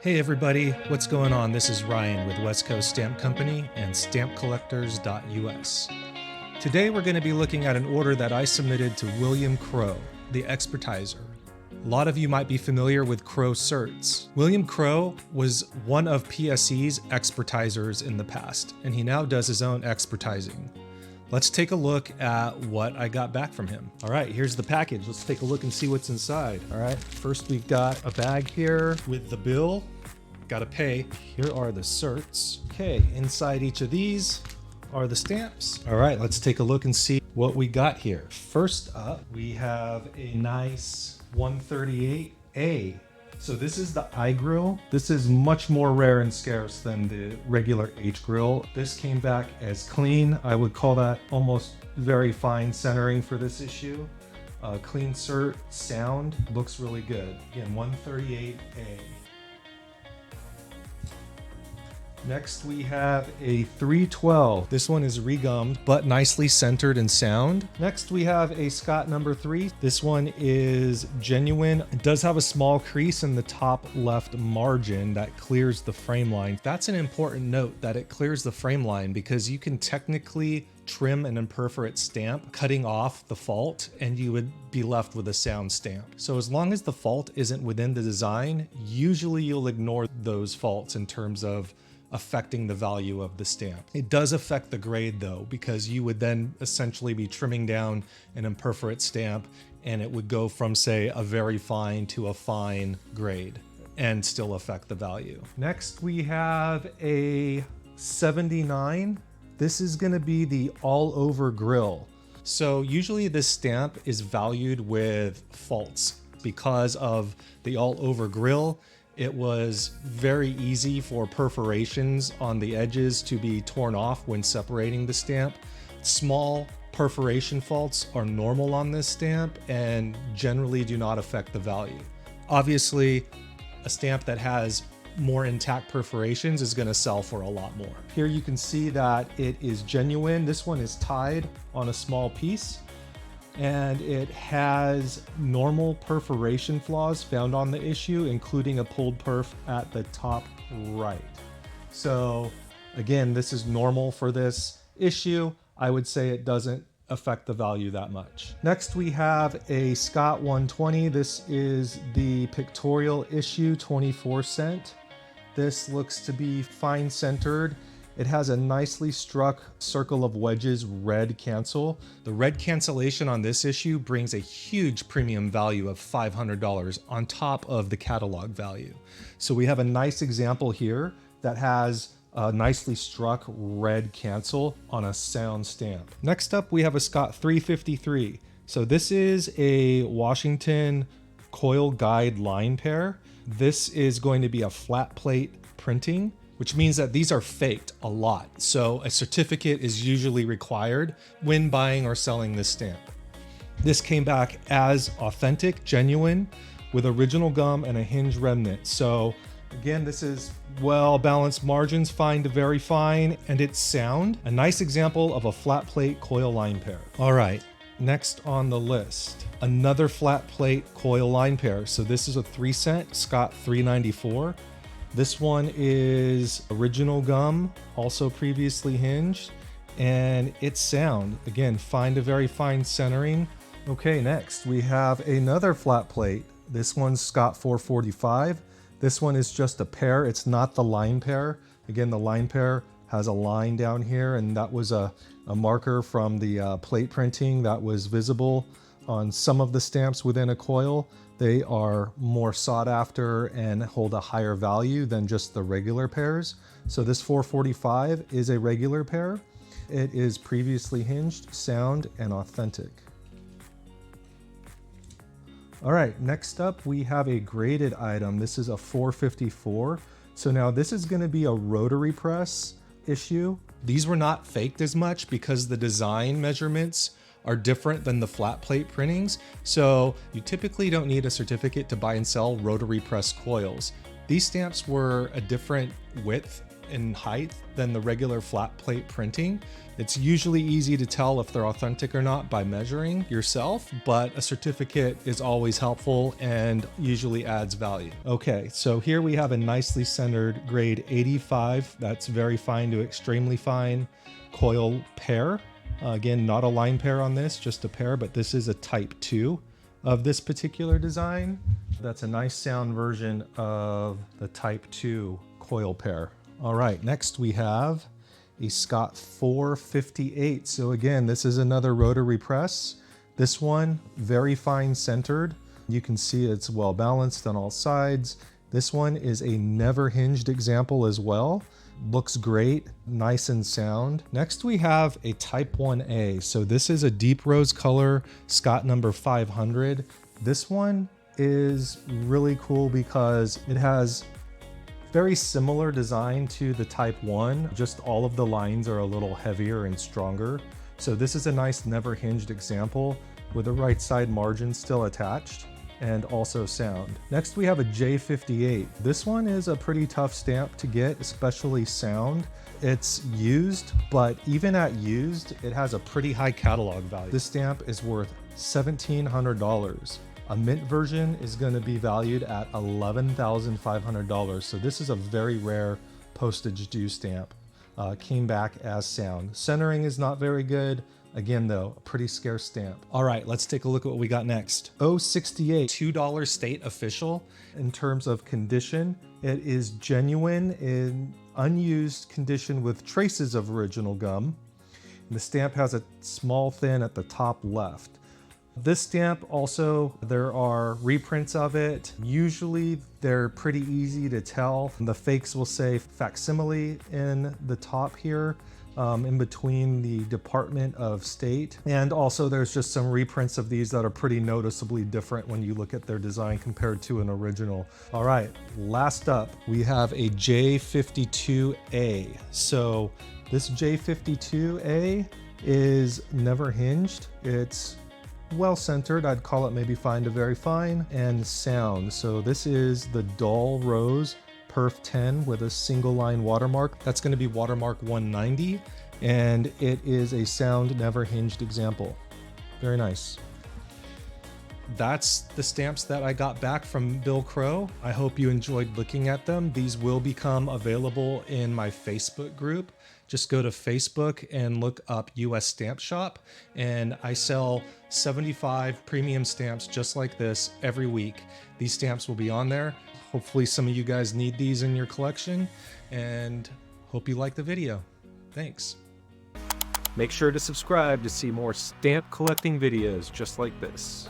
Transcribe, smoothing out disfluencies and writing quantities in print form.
Hey everybody, what's going on? This is Ryan with West Coast Stamp Company and stampcollectors.us. Today we're going to be looking at an order that I submitted to William Crowe, the expertizer. A lot of you might be familiar with Crowe certs. William Crowe was one of PSE's expertizers in the past, and he now does his own expertizing. Let's take a look at what I got back from him. All right, here's the package. Let's take a look and see what's inside. All right, first we've got a bag here with the bill. Gotta pay. Here are the certs. Okay, inside each of these are the stamps. All right, let's take a look and see what we got here. First up, we have a nice 138A. So this is the I grill. This is much more rare and scarce than the regular H grill. This came back as clean. I would call that almost very fine centering for this issue. Clean cert, sound, looks really good. Again, 138A. Next we have a 312. This one is regummed, but nicely centered and sound. Next we have a Scott number 3. This one is genuine. It does have a small crease in the top left margin that clears the frame line. That's an important note, that it clears the frame line, because you can technically trim an imperforate stamp, cutting off the fault, and you would be left with a sound stamp. So as long as the fault isn't within the design, usually you'll ignore those faults in terms of affecting the value of the stamp. It does affect the grade though, because you would then essentially be trimming down an imperforate stamp and it would go from, say, a very fine to a fine grade and still affect the value. Next we have a 79. This is going to be the all over grill. So usually this stamp is valued with faults because of the all over grill. It was very easy for perforations on the edges to be torn off when separating the stamp. Small perforation faults are normal on this stamp and generally do not affect the value. Obviously, a stamp that has more intact perforations is going to sell for a lot more. Here you can see that it is genuine. This one is tied on a small piece, and it has normal perforation flaws found on the issue, including a pulled perf at the top right. So again, this is normal for this issue. I would say it doesn't affect the value that much. Next we have a Scott 120. This is the pictorial issue, 24 cent. This looks to be fine centered. It has a nicely struck circle of wedges red cancel. The red cancellation on this issue brings a huge premium value of $500 on top of the catalog value. So we have a nice example here that has a nicely struck red cancel on a sound stamp. Next up, we have a Scott 353. So this is a Washington coil guide line pair. This is going to be a flat plate printing, which means that these are faked a lot. So a certificate is usually required when buying or selling this stamp. This came back as authentic, genuine, with original gum and a hinge remnant. So again, this is well-balanced margins, fine to very fine, and it's sound. A nice example of a flat plate coil line pair. All right, next on the list, another flat plate coil line pair. So this is a 3 cent Scott 394. This one is original gum, also previously hinged, and it's sound. Again, fine to very fine centering. Okay, next we have another flat plate. This one's Scott 445. This one is just a pair. It's not the line pair. Again, the line pair has a line down here, and that was a marker from the plate printing that was visible on some of the stamps within a coil. They are more sought after and hold a higher value than just the regular pairs. So this 445 is a regular pair. It is previously hinged, sound, and authentic. All right, next up we have a graded item. This is a 454. So now this is going to be a rotary press issue. These were not faked as much because the design measurements are different than the flat plate printings. So you typically don't need a certificate to buy and sell rotary press coils. These stamps were a different width in height than the regular flat plate printing. It's usually easy to tell if they're authentic or not by measuring yourself, but a certificate is always helpful and usually adds value. Okay, so here we have a nicely centered grade 85. That's very fine to extremely fine coil pair. Again, not a line pair on this, just a pair, but this is a type 2 of this particular design. That's a nice sound version of the type 2 coil pair. All right, next we have a Scott 458. So again, this is another rotary press. This one, very fine centered. You can see it's well balanced on all sides. This one is a never hinged example as well. Looks great, nice and sound. Next we have a Type 1A. So this is a deep rose color Scott number 500. This one is really cool because it has very similar design to the Type 1, just all of the lines are a little heavier and stronger. So this is a nice never hinged example with the right side margin still attached and also sound. Next we have a J58. This one is a pretty tough stamp to get, especially sound. It's used, but even at used, it has a pretty high catalog value. This stamp is worth $1,700. A mint version is going to be valued at $11,500. So this is a very rare postage due stamp. Came back as sound. Centering is not very good. Again though, a pretty scarce stamp. All right, let's take a look at what we got next. 068, $2 state official. In terms of condition, it is genuine in unused condition with traces of original gum. The stamp has a small thin at the top left. This stamp also, there are reprints of it. Usually they're pretty easy to tell. The fakes will say facsimile in the top here, in between the Department of State. And also there's just some reprints of these that are pretty noticeably different when you look at their design compared to an original. All right, last up, we have a J52A. So this J52A is never hinged. It's well centered. I'd call it maybe fine to very fine, and sound. So this is the dull rose perf 10 with a single line watermark. That's going to be watermark 190, and it is a sound never hinged example. Very nice. That's the stamps that I got back from Bill Crowe. I hope you enjoyed looking at them. These will become available in my Facebook group. Just go to Facebook and look up US Stamp Shop, and I sell 75 premium stamps just like this every week. These stamps will be on there. Hopefully some of you guys need these in your collection, and hope you like the video. Thanks. Make sure to subscribe to see more stamp collecting videos just like this.